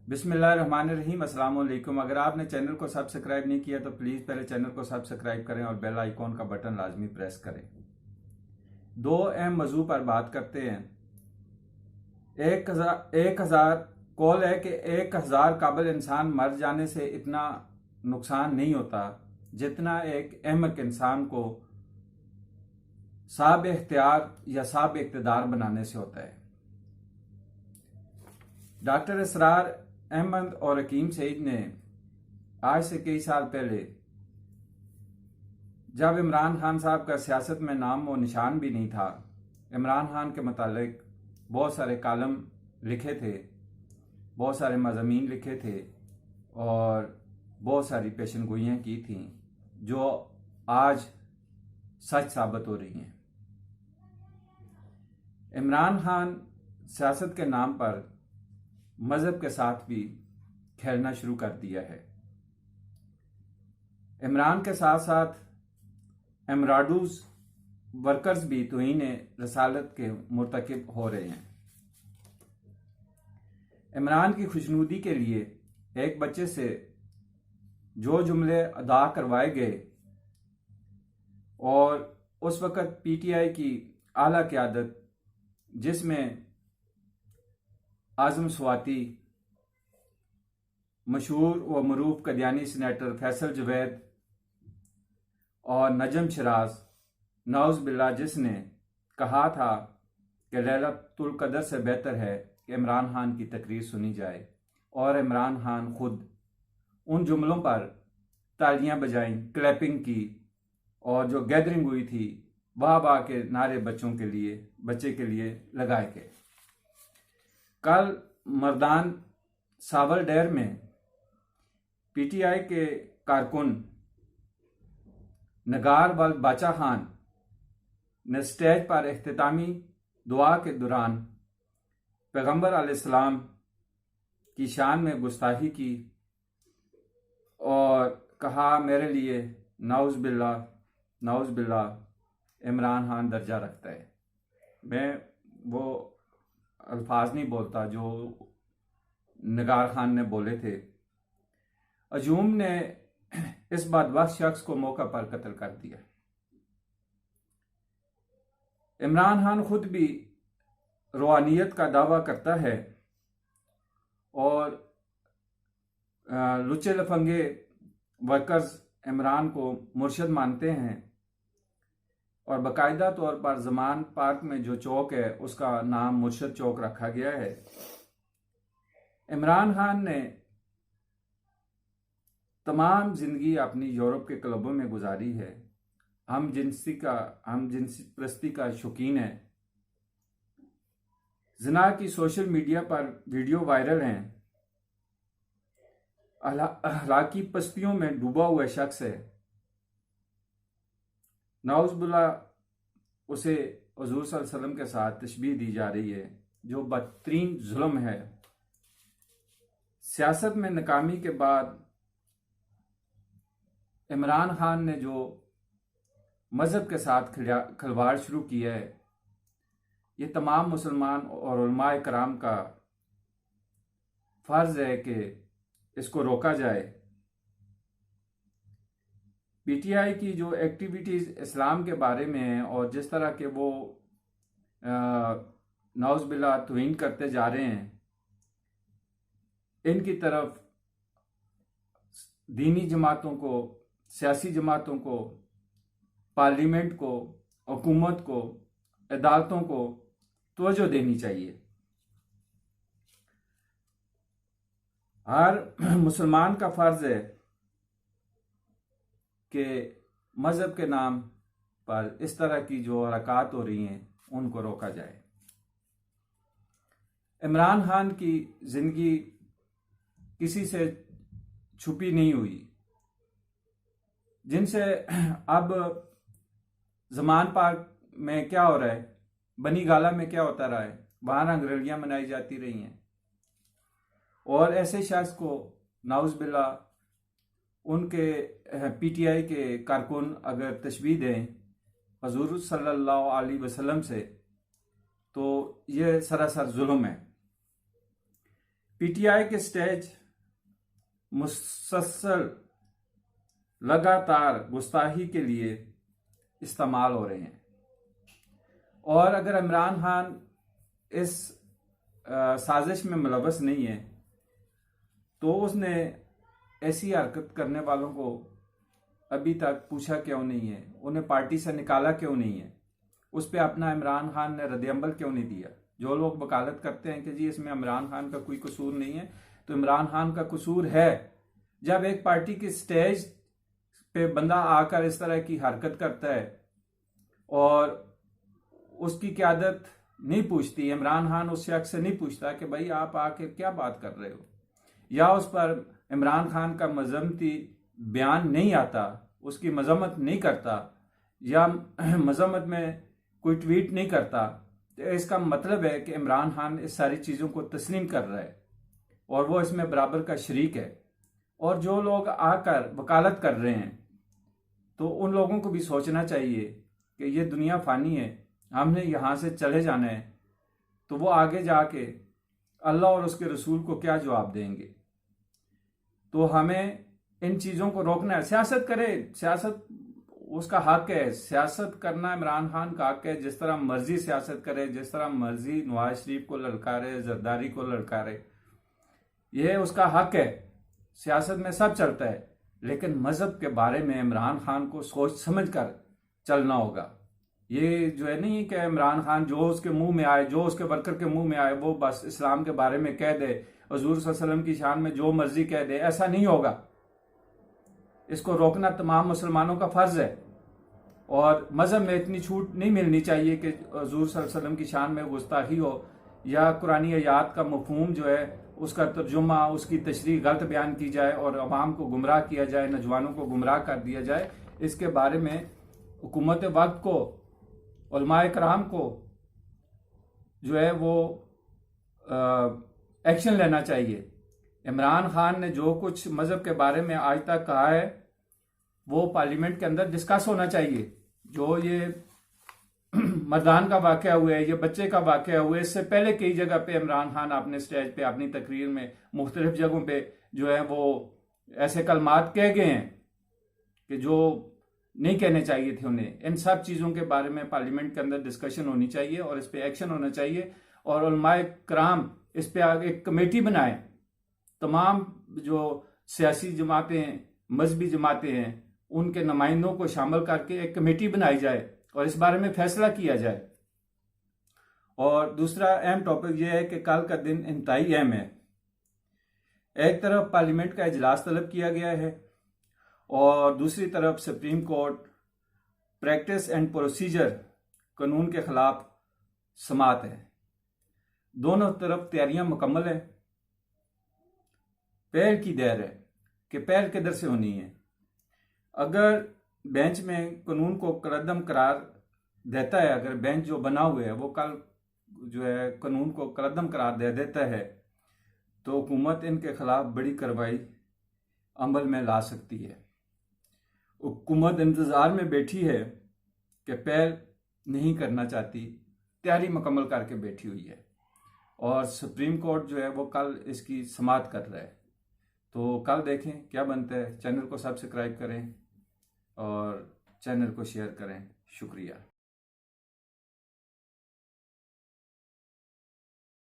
बिस्मिल्लाहिर्रहमानिर्रहीम। अस्सलाम वालेकुम। अगर आपने चैनल को सब्सक्राइब नहीं किया तो प्लीज़ पहले चैनल को सब्सक्राइब करें और बेल आइकॉन का बटन लाजमी प्रेस करें। दो अहम मौजू पर बात करते हैं। एक हज़ार कौल है कि 1000 काबिल इंसान मर जाने से इतना नुकसान नहीं होता जितना एक अहमक इंसान को साब इख्तियार या साब इक़्तिदार बनाने से होता है। डॉक्टर इसरार अहमद और हकीम सईद ने आज से कई साल पहले, जब इमरान खान साहब का सियासत में नाम व निशान भी नहीं था, इमरान खान के मुतालिक बहुत सारे कालम लिखे थे, बहुत सारे मज़ामीन लिखे थे और बहुत सारी पेशनगोइयाँ की थीं जो आज सच साबित हो रही हैं। इमरान खान सियासत के नाम पर मज़हब के साथ भी खेलना शुरू कर दिया है। इमरान के साथ साथ एमराडूज वर्कर्स भी तौहीन रसालत के मुर्तकिब हो रहे हैं। इमरान की खुशनुदी के लिए एक बच्चे से जो जुमले अदा करवाए गए और उस वक़्त पीटीआई की आला क़यादत, जिसमें आज़म स्वाति, मशहूर व मरूफ कदियानी सीनेटर फैसल जवेद और नजम शराज नौज़ बिल्ला, जिसने कहा था कि लैलतुल क़द्र से बेहतर है कि इमरान खान की तकरीर सुनी जाए, और इमरान खान खुद उन जुमलों पर तालियां बजाईं, क्लैपिंग की और जो गैदरिंग हुई थी वाह वाह के नारे बच्चे के लिए लगाए गए। कल मर्दान सावर डेर में पीटीआई के कारकुन नगार वाल बाचा खान ने स्टेज पर इख्तितामी दुआ के दौरान पैगंबर अलैहिस्सलाम की शान में गुस्ताखी की और कहा, मेरे लिए नौज़ बिल्ला इमरान खान दर्जा रखता है। मैं वो अल्फाज नहीं बोलता जो निगार खान ने बोले थे। अजूम ने इस बदबख्त शख्स को मौका पर कत्ल कर दिया। इमरान खान खुद भी रूहानियत का दावा करता है और लुच्चे लफंगे वर्कर्स इमरान को मुर्शिद मानते हैं और बाकायदा तौर पर जमान पार्क में जो चौक है उसका नाम मुर्शिद चौक रखा गया है। इमरान खान ने तमाम जिंदगी अपनी यूरोप के क्लबों में गुजारी है। हम जिनसी प्रस्ती का शौकीन है। ज़िना की सोशल मीडिया पर वीडियो वायरल हैं। अखलाकी पस्तियों में डूबा हुआ शख्स है। नाउज़ुबिल्लाह उसे हुज़ूर सल्लल्लाहु अलैहि वसल्लम के साथ तशबीह दी जा रही है, जो बदतरीन जुल्म है। सियासत में नाकामी के बाद इमरान खान ने जो मज़हब के साथ खिलवाड़ शुरू किया है, ये तमाम मुसलमान और उलमाए कराम का फ़र्ज़ है कि इसको रोका जाए। पीटीआई की जो एक्टिविटीज़ इस्लाम के बारे में हैं और जिस तरह के वो नौज़ बिल्ला तौहीन करते जा रहे हैं, इनकी तरफ दीनी जमातों को, सियासी जमातों को, पार्लियामेंट को, हुकूमत को, अदालतों को तवज्जो देनी चाहिए। हर मुसलमान का फ़र्ज़ है कि मज़हब के नाम पर इस तरह की जो हरकत हो रही हैं उनको रोका जाए। इमरान खान की ज़िंदगी किसी से छुपी नहीं हुई। जिनसे अब ज़मान पार्क में क्या हो रहा है, बनी गाला में क्या होता रहा है, वहाँ रंगरलियाँ मनाई जाती रही हैं और ऐसे शख्स को नाउज़ बिल्ला उनके पीटीआई के कारकुन अगर तशबीह दें हुज़ूर सल्लल्लाहु अलैहि वसल्लम से, तो ये सरासर जुल्म है। पीटीआई के स्टेज मुसलसल लगातार गुस्ताखी के लिए इस्तेमाल हो रहे हैं, और अगर इमरान खान इस साजिश में मुलव्वस नहीं है तो उसने ऐसी हरकत करने वालों को अभी तक पूछा क्यों नहीं है, उन्हें पार्टी से निकाला क्यों नहीं है, उस पर अपना इमरान खान ने रद्द-ए-अमल क्यों नहीं दिया। जो लोग वकालत करते हैं कि जी इसमें इमरान खान का कोई कसूर नहीं है, तो इमरान खान का कसूर है जब एक पार्टी की स्टेज पे बंदा आकर इस तरह की हरकत करता है और उसकी क़यादत नहीं पूछती, इमरान खान उस शख्स से नहीं पूछता कि भाई आप आके क्या बात कर रहे हो, या उस पर इमरान खान का मजम्मती बयान नहीं आता, उसकी मजम्मत नहीं करता, या मजम्मत में कोई ट्वीट नहीं करता, तो इसका मतलब है कि इमरान खान इस सारी चीज़ों को तस्लीम कर रहा है और वो इसमें बराबर का शरीक है। और जो लोग आकर वकालत कर रहे हैं तो उन लोगों को भी सोचना चाहिए कि ये दुनिया फ़ानी है, हमने यहाँ से चले जाना है, तो वो आगे जाके अल्लाह और उसके रसूल को क्या जवाब देंगे। तो हमें इन चीज़ों को रोकना है। सियासत करे, सियासत उसका हक है, सियासत करना इमरान खान का हक है, जिस तरह मर्जी सियासत करे, जिस तरह मर्जी नवाज शरीफ को ललकारे, जरदारी को ललकारे, यह उसका हक है, सियासत में सब चलता है। लेकिन मजहब के बारे में इमरान खान को सोच समझ कर चलना होगा। ये जो है नहीं कि इमरान खान जो उसके मुंह में आए, जो उसके वर्कर के मुंह में आए, वो बस इस्लाम के बारे में कह दे, हुजूर सल्लल्लाहु अलैहि वसल्लम की शान में जो मर्जी कह दे, ऐसा नहीं होगा। इसको रोकना तमाम मुसलमानों का फर्ज है, और मजहब में इतनी छूट नहीं मिलनी चाहिए कि हुजूर सल्लल्लाहु अलैहि वसल्लम की शान में गुस्ताखी हो, या कुरानी आयात का मफहूम जो है उसका तर्जुमा, उसकी तशरीह गलत बयान की जाए और अवाम को गुमराह किया जाए, नौजवानों को गुमराह कर दिया जाए। इसके बारे में हुकूमत वक्त को, उलमाए कराम को जो है वो एक्शन लेना चाहिए। इमरान खान ने जो कुछ मजहब के बारे में आज तक कहा है वो पार्लियामेंट के अंदर डिस्कस होना चाहिए। जो ये मर्दान का वाकया हुआ है, ये बच्चे का वाकया हुआ है, इससे पहले कई जगह पे इमरान खान अपने स्टेज पे, अपनी तकरीर में, मुख्तलिफ जगहों पे जो है वो ऐसे कलमात कह गए हैं कि जो नहीं कहने चाहिए थे उन्हें। इन सब चीज़ों के बारे में पार्लियामेंट के अंदर डिस्कशन होनी चाहिए और इस पर एक्शन होना चाहिए, और उलमाए कराम इस पर आगे एक कमेटी बनाएं। तमाम जो सियासी जमातें, मजहबी जमातें हैं, उनके नुमाइंदों को शामिल करके एक कमेटी बनाई जाए और इस बारे में फैसला किया जाए। और दूसरा अहम टॉपिक यह है कि कल का दिन इंतहाई अहम है। एक तरफ पार्लियामेंट का इजलास तलब किया गया है और दूसरी तरफ supreme court practice and procedure कानून के खिलाफ समाअत है। दोनों तरफ तैयारियां मुकम्मल है। पहल की देर है कि पहल किधर से होनी है। अगर बेंच में कानून को कलअदम करार देता है, अगर बेंच जो बना हुआ है वो कल जो है कानून को कलअदम करार दे देता है, तो हुकूमत इनके खिलाफ बड़ी कार्रवाई अमल में ला सकती है। हुकूमत इंतज़ार में बैठी है कि पहल नहीं करना चाहती, तैयारी मुकम्मल करके बैठी हुई है, और सुप्रीम कोर्ट जो है वो कल इसकी समाअत कर रहा है। तो कल देखें क्या बनता है। चैनल को सब्सक्राइब करें और चैनल को शेयर करें। शुक्रिया।